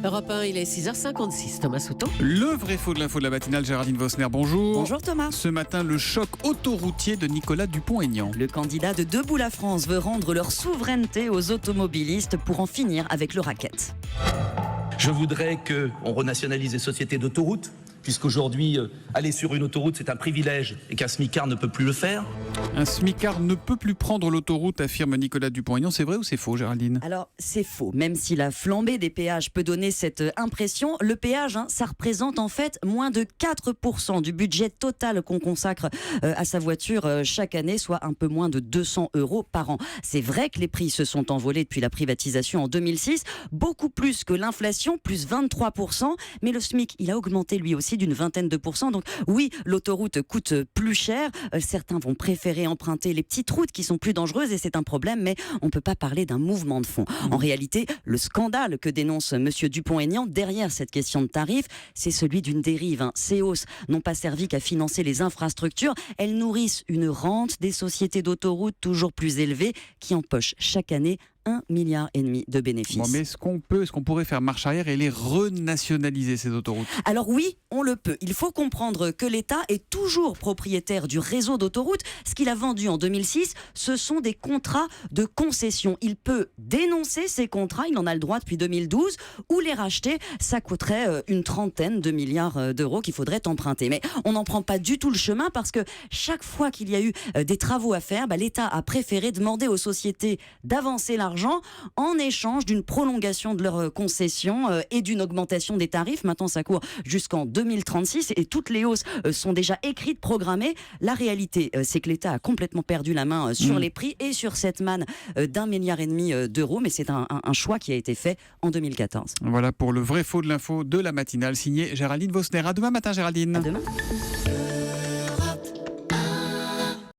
Europe 1, il est 6h56. Thomas Souto. Le vrai faux de l'info de la matinale, Géraldine Vosner, bonjour. Bonjour Thomas. Ce matin, le choc autoroutier de Nicolas Dupont-Aignan. Le candidat de Debout la France veut rendre leur souveraineté aux automobilistes pour en finir avec le racket. Je voudrais qu'on renationalise les sociétés d'autoroutes, puisqu'aujourd'hui, aller sur une autoroute, c'est un privilège et qu'un smicard ne peut plus le faire. Un smicard ne peut plus prendre l'autoroute, affirme Nicolas Dupont-Aignan. C'est vrai ou c'est faux, Géraldine ? Alors, c'est faux. Même si la flambée des péages peut donner cette impression, le péage, ça représente en fait moins de 4% du budget total qu'on consacre à sa voiture chaque année, soit un peu moins de 200 € par an. C'est vrai que les prix se sont envolés depuis la privatisation en 2006, beaucoup plus que l'inflation, plus 23%, mais le SMIC, il a augmenté lui aussi d'une vingtaine de pourcents. Donc oui, l'autoroute coûte plus cher. Certains vont préférer emprunter les petites routes qui sont plus dangereuses et c'est un problème, mais on ne peut pas parler d'un mouvement de fond. En réalité, le scandale que dénonce Monsieur Dupont-Aignan derrière cette question de tarifs, c'est celui d'une dérive. Ces hausses n'ont pas servi qu'à financer les infrastructures. Elles nourrissent une rente des sociétés d'autoroutes toujours plus élevée qui empochent chaque année 1,5 milliard de bénéfices. Bon, mais est-ce qu'on pourrait faire marche arrière et les renationaliser, ces autoroutes ? Alors oui, on le peut. Il faut comprendre que l'État est toujours propriétaire du réseau d'autoroutes. Ce qu'il a vendu en 2006, ce sont des contrats de concession. Il peut dénoncer ces contrats, il en a le droit depuis 2012, ou les racheter. Ça coûterait une trentaine de milliards d'euros qu'il faudrait emprunter. Mais on n'en prend pas du tout le chemin parce que chaque fois qu'il y a eu des travaux à faire, l'État a préféré demander aux sociétés d'avancer l'argent en échange d'une prolongation de leur concession et d'une augmentation des tarifs. Maintenant, ça court jusqu'en 2036 et toutes les hausses sont déjà écrites, programmées. La réalité, c'est que l'État a complètement perdu la main sur les prix et sur cette manne d'1,5 milliard d'euros, mais c'est un choix qui a été fait en 2014. Voilà pour le vrai faux de l'info de la matinale, signé Géraldine Vosner. À demain matin, Géraldine. À demain.